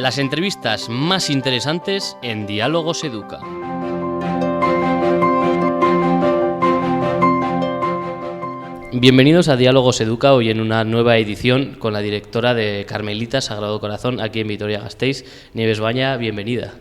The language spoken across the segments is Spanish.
Las entrevistas más interesantes en Diálogos Educa. Bienvenidos a Diálogos Educa, hoy en una nueva edición con la directora de Carmelita Sagrado Corazón aquí en Vitoria-Gasteiz, Nieves Baña, bienvenida.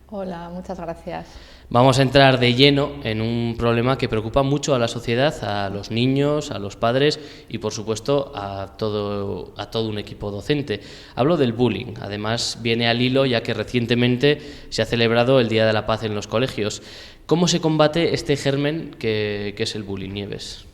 Hola, muchas gracias. Vamos a entrar de lleno en un problema que preocupa mucho a la sociedad, a los niños, a los padres y, por supuesto, a todo un equipo docente. Hablo del bullying. Además, viene al hilo ya que recientemente se ha celebrado el Día de la Paz en los colegios. ¿Cómo se combate este germen que es el bullying, Nieves?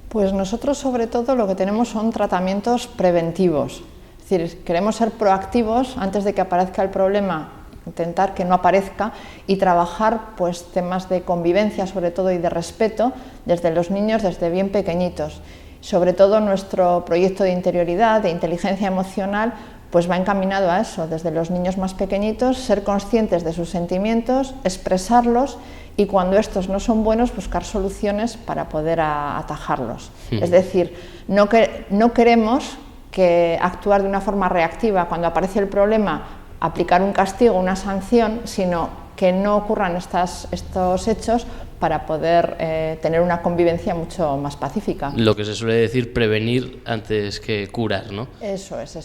Pues nosotros, sobre todo, lo que tenemos son tratamientos preventivos. Es decir, queremos ser proactivos antes de que aparezca el problema, intentar que no aparezca y trabajar pues temas de convivencia sobre todo y de respeto desde los niños, desde bien pequeñitos. Sobre todo nuestro proyecto de interioridad, de inteligencia emocional, pues va encaminado a eso, desde los niños más pequeñitos, ser conscientes de sus sentimientos, expresarlos y cuando estos no son buenos buscar soluciones para poder atajarlos. Es decir, no queremos que actuar de una forma reactiva cuando aparece el problema, aplicar un castigo, una sanción, sino que no ocurran estos hechos para poder tener una convivencia mucho más pacífica. Lo que se suele decir, prevenir antes que curar, ¿no? Eso es.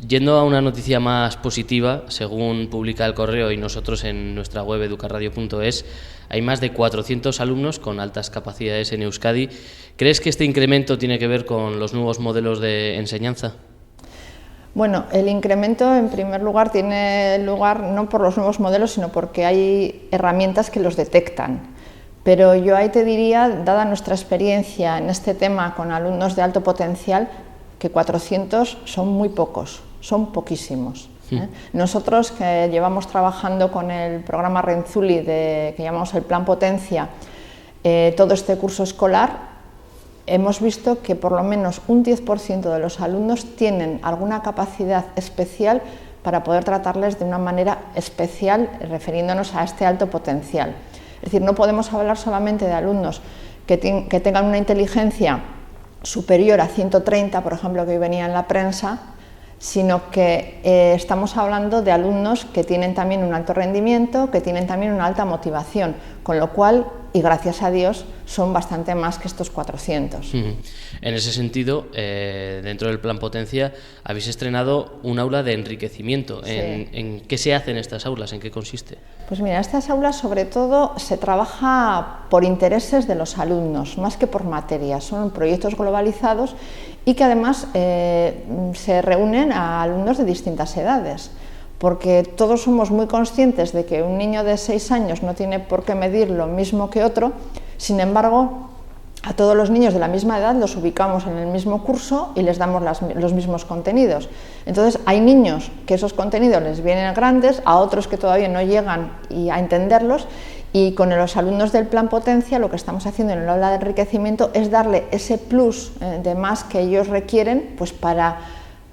Yendo a una noticia más positiva, según publica El Correo y nosotros en nuestra web educarradio.es, hay más de 400 alumnos con altas capacidades en Euskadi. ¿Crees que este incremento tiene que ver con los nuevos modelos de enseñanza? Bueno, el incremento en primer lugar tiene lugar no por los nuevos modelos, sino porque hay herramientas que los detectan. Pero yo ahí te diría, dada nuestra experiencia en este tema con alumnos de alto potencial, que 400 son muy pocos, son poquísimos. Nosotros que llevamos trabajando con el programa Renzulli, que llamamos el Plan Potencia, todo este curso escolar, hemos visto que por lo menos un 10% de los alumnos tienen alguna capacidad especial para poder tratarles de una manera especial, refiriéndonos a este alto potencial. Es decir, no podemos hablar solamente de alumnos que tengan una inteligencia superior a 130, por ejemplo, que hoy venía en la prensa, sino que estamos hablando de alumnos que tienen también un alto rendimiento, que tienen también una alta motivación, con lo cual, y gracias a Dios, son bastante más que estos 400. En ese sentido, dentro del Plan Potencia, habéis estrenado un aula de enriquecimiento. Sí. ¿En qué se hacen estas aulas? ¿En qué consiste? Pues mira, estas aulas sobre todo se trabaja por intereses de los alumnos, más que por materias. Son proyectos globalizados y que además se reúnen a alumnos de distintas edades, porque todos somos muy conscientes de que un niño de 6 años no tiene por qué medir lo mismo que otro. Sin embargo, a todos los niños de la misma edad los ubicamos en el mismo curso y les damos los mismos contenidos. Entonces, hay niños que esos contenidos les vienen grandes, a otros que todavía no llegan a entenderlos, y con los alumnos del Plan Potencia lo que estamos haciendo en el aula de enriquecimiento es darle ese plus de más que ellos requieren, pues para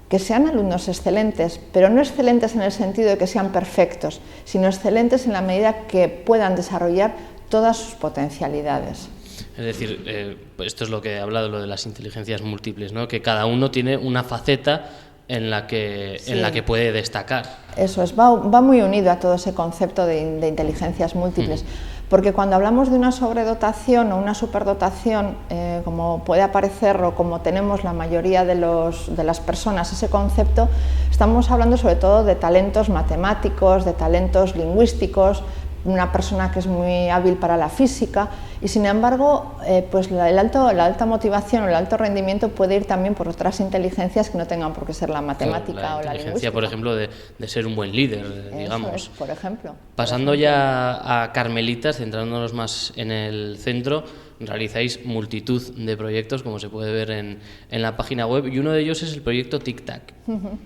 que sean alumnos excelentes, pero no excelentes en el sentido de que sean perfectos, sino excelentes en la medida que puedan desarrollar todas sus potencialidades. Es decir, esto es lo que he hablado, lo de las inteligencias múltiples, ¿no? Que cada uno tiene una faceta en la que puede destacar. Eso es, va muy unido a todo ese concepto de inteligencias múltiples, porque cuando hablamos de una sobredotación o una superdotación, como puede aparecer o como tenemos la mayoría de las personas ese concepto, estamos hablando sobre todo de talentos matemáticos, de talentos lingüísticos, una persona que es muy hábil para la física, y sin embargo pues la alta motivación o el alto rendimiento puede ir también por otras inteligencias que no tengan por qué ser la matemática o la lingüística. Por ejemplo, de ser un buen líder, digamos. Eso es, por ejemplo. Pasando ya a Carmelitas, centrándonos más en el centro, realizáis multitud de proyectos, como se puede ver en la página web, y uno de ellos es el proyecto Tic-Tac.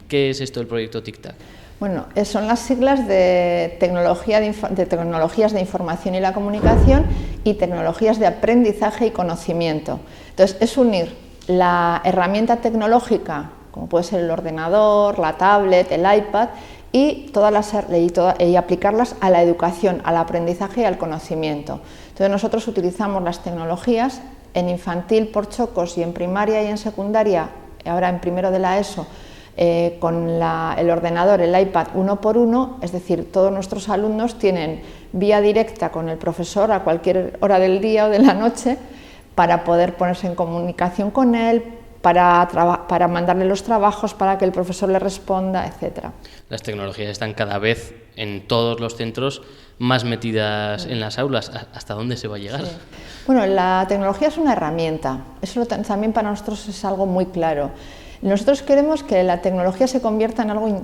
¿Qué es esto del proyecto Tic-Tac? Bueno, son las siglas de tecnologías de información y la comunicación y tecnologías de aprendizaje y conocimiento. Entonces, es unir la herramienta tecnológica, como puede ser el ordenador, la tablet, el iPad, y aplicarlas a la educación, al aprendizaje y al conocimiento. Entonces, nosotros utilizamos las tecnologías en infantil por chocos y en primaria y en secundaria, ahora en primero de la ESO, con el ordenador, el iPad, uno por uno, es decir, todos nuestros alumnos tienen vía directa con el profesor a cualquier hora del día o de la noche para poder ponerse en comunicación con él, para mandarle los trabajos, para que el profesor le responda, etc. Las tecnologías están cada vez en todos los centros más metidas en las aulas. ¿Hasta dónde se va a llegar? Sí. Bueno, la tecnología es una herramienta, eso también para nosotros es algo muy claro. Nosotros queremos que la tecnología se convierta en algo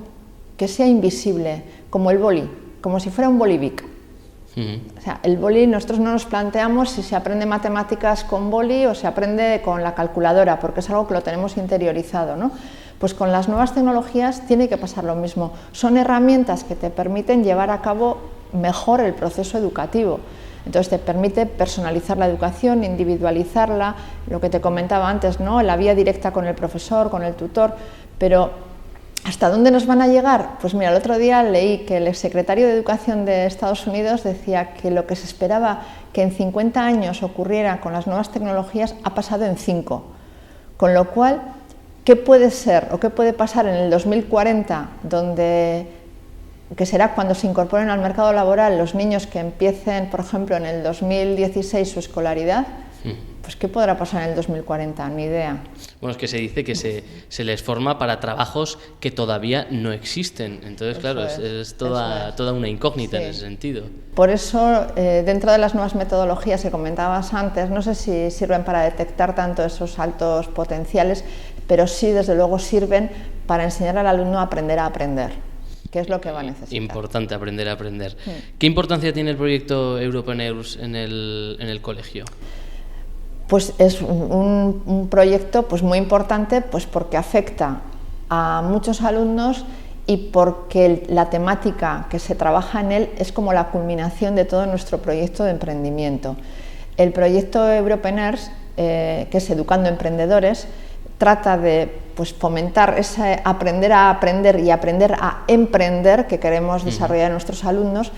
que sea invisible, como el boli, como si fuera un bolivic. O sea, el boli, nosotros no nos planteamos si se aprende matemáticas con boli o se aprende con la calculadora, porque es algo que lo tenemos interiorizado, ¿no? Pues con las nuevas tecnologías tiene que pasar lo mismo. Son herramientas que te permiten llevar a cabo mejor el proceso educativo. Entonces te permite personalizar la educación, individualizarla, lo que te comentaba antes, ¿no? La vía directa con el profesor, con el tutor, pero ¿hasta dónde nos van a llegar? Pues mira, el otro día leí que el secretario de Educación de Estados Unidos decía que lo que se esperaba que en 50 años ocurriera con las nuevas tecnologías ha pasado en 5, con lo cual, ¿qué puede ser o qué puede pasar en el 2040, que será cuando se incorporen al mercado laboral los niños que empiecen, por ejemplo, en el 2016 su escolaridad? Pues ¿qué podrá pasar en el 2040? Ni idea. Bueno, es que se dice que se les forma para trabajos que todavía no existen. Entonces, claro, es toda una incógnita en ese sentido. Por eso, dentro de las nuevas metodologías que comentabas antes, no sé si sirven para detectar tanto esos saltos potenciales, pero sí, desde luego, sirven para enseñar al alumno a aprender, que es lo que va a necesitar. Importante aprender a aprender. ¿Qué importancia tiene el proyecto Europreneurs en el colegio? Pues es un proyecto pues muy importante, pues porque afecta a muchos alumnos y porque la temática que se trabaja en él es como la culminación de todo nuestro proyecto de emprendimiento. El proyecto Europreneurs, que es Educando Emprendedores, trata de pues, fomentar ese aprender a aprender y aprender a emprender que queremos desarrollar en nuestros alumnos.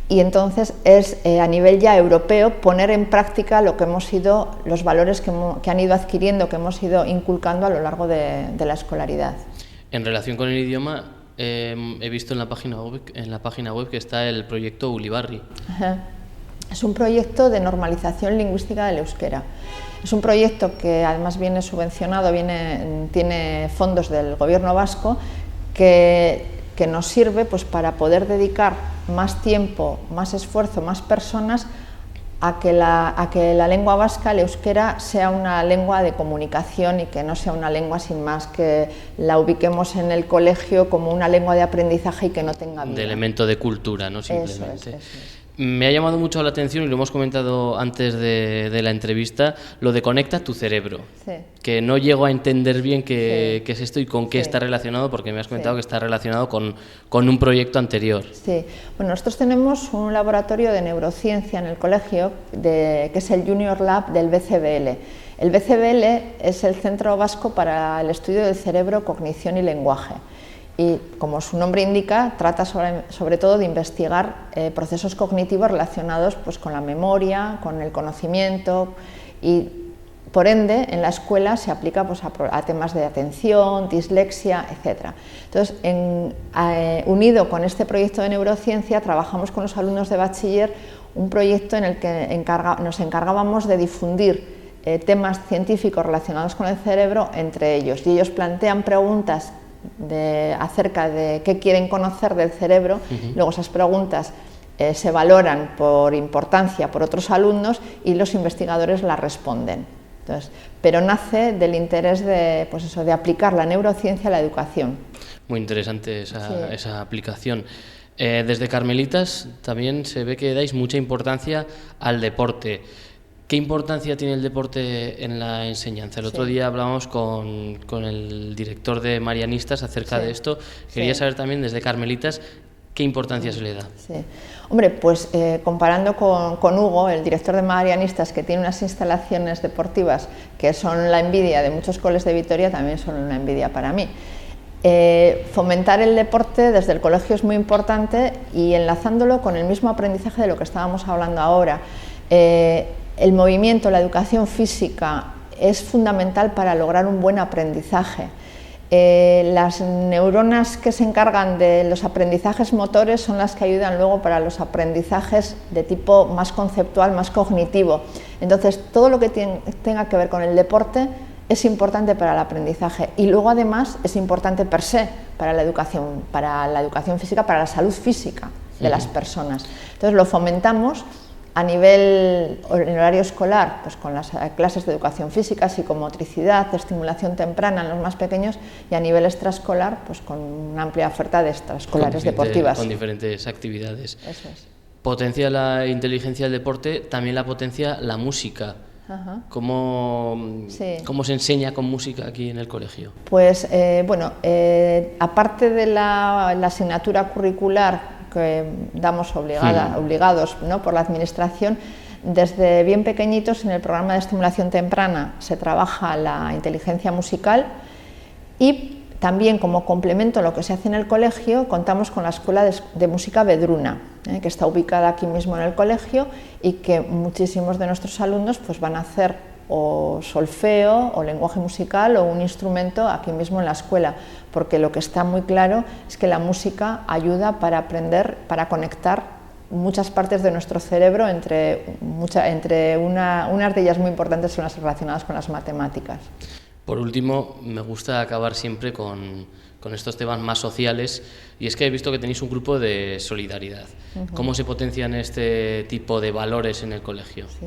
Y entonces es a nivel ya europeo poner en práctica lo que hemos ido, los valores que han ido adquiriendo, que hemos ido inculcando a lo largo de la escolaridad. En relación con el idioma, he visto en la página web que está el proyecto Ulibarri. Es un proyecto de normalización lingüística del euskera. Es un proyecto que además viene subvencionado, tiene fondos del gobierno vasco que nos sirve pues, para poder dedicar más tiempo, más esfuerzo, más personas a que la lengua vasca, el euskera, sea una lengua de comunicación y que no sea una lengua sin más que la ubiquemos en el colegio como una lengua de aprendizaje y que no tenga vida. De elemento de cultura, ¿no? Simplemente. Eso es. Me ha llamado mucho la atención, y lo hemos comentado antes de la entrevista, lo de conecta tu cerebro, que no llego a entender bien qué es esto y con qué está relacionado, porque me has comentado que está relacionado con un proyecto anterior. Sí, bueno, nosotros tenemos un laboratorio de neurociencia en el colegio, que es el Junior Lab del BCBL. El BCBL es el Centro Vasco para el Estudio del Cerebro, Cognición y Lenguaje. Y, como su nombre indica, trata sobre todo de investigar procesos cognitivos relacionados pues, con la memoria, con el conocimiento y, por ende, en la escuela se aplica pues, a temas de atención, dislexia, etc. Entonces, unido con este proyecto de neurociencia, trabajamos con los alumnos de bachiller un proyecto en el que nos encargábamos de difundir temas científicos relacionados con el cerebro entre ellos, y ellos plantean preguntas acerca de qué quieren conocer del cerebro. Luego esas preguntas se valoran por importancia por otros alumnos y los investigadores las responden. Entonces, pero nace del interés de aplicar la neurociencia a la educación. Muy interesante esa aplicación. Desde Carmelitas también se ve que dais mucha importancia al deporte. ¿Qué importancia tiene el deporte en la enseñanza? El otro día hablábamos con el director de Marianistas acerca de esto. Quería saber también desde Carmelitas qué importancia se le da. Sí. Hombre, pues comparando con Hugo, el director de Marianistas, que tiene unas instalaciones deportivas que son la envidia de muchos coles de Vitoria, también son una envidia para mí. Fomentar el deporte desde el colegio es muy importante, y enlazándolo con el mismo aprendizaje de lo que estábamos hablando ahora. El movimiento, la educación física es fundamental para lograr un buen aprendizaje. Las neuronas que se encargan de los aprendizajes motores son las que ayudan luego para los aprendizajes de tipo más conceptual, más cognitivo. Entonces, todo lo que tenga que ver con el deporte es importante para el aprendizaje y luego además es importante per se para la educación física, para la salud física de las personas. Entonces, lo fomentamos a nivel en horario escolar, pues con las clases de educación física, psicomotricidad, estimulación temprana en los más pequeños, y a nivel extraescolar, pues con una amplia oferta de extraescolares deportivas. Con diferentes actividades. Eso es. Potencia la inteligencia del deporte, también la potencia la música. Ajá. ¿Cómo se enseña con música aquí en el colegio? Pues aparte de la asignatura curricular que damos obligados, ¿no?, por la administración, desde bien pequeñitos en el programa de estimulación temprana se trabaja la inteligencia musical y también como complemento a lo que se hace en el colegio contamos con la Escuela de Música Vedruna, que está ubicada aquí mismo en el colegio y que muchísimos de nuestros alumnos pues van a hacer o solfeo o lenguaje musical o un instrumento aquí mismo en la escuela, porque lo que está muy claro es que la música ayuda para aprender, para conectar muchas partes de nuestro cerebro, unas de ellas muy importantes son las relacionadas con las matemáticas. Por último, me gusta acabar siempre con estos temas más sociales, y es que he visto que tenéis un grupo de solidaridad. ¿Cómo se potencian este tipo de valores en el colegio? Sí.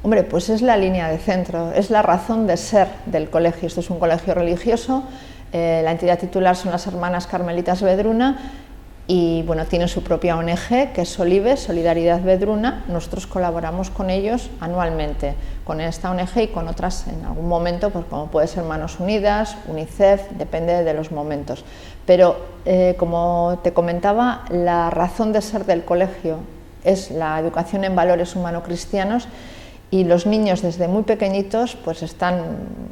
Hombre, pues es la línea de centro, es la razón de ser del colegio. Esto es un colegio religioso, la entidad titular son las Hermanas Carmelitas Vedruna y bueno, tiene su propia ONG que es Solive, Solidaridad Vedruna. Nosotros colaboramos con ellos anualmente, con esta ONG y con otras en algún momento, pues como puede ser Manos Unidas, UNICEF, depende de los momentos. Pero como te comentaba, la razón de ser del colegio es la educación en valores humano-cristianos. Y los niños desde muy pequeñitos pues están,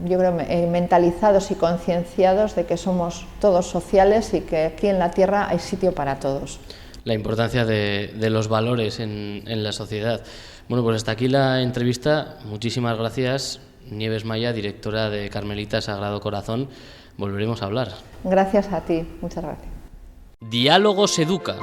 yo creo, mentalizados y concienciados de que somos todos sociales y que aquí en la Tierra hay sitio para todos. La importancia de los valores en la sociedad. Bueno, pues hasta aquí la entrevista. Muchísimas gracias, Nieves Maya, directora de Carmelita Sagrado Corazón. Volveremos a hablar. Gracias a ti, muchas gracias. Diálogos Educa.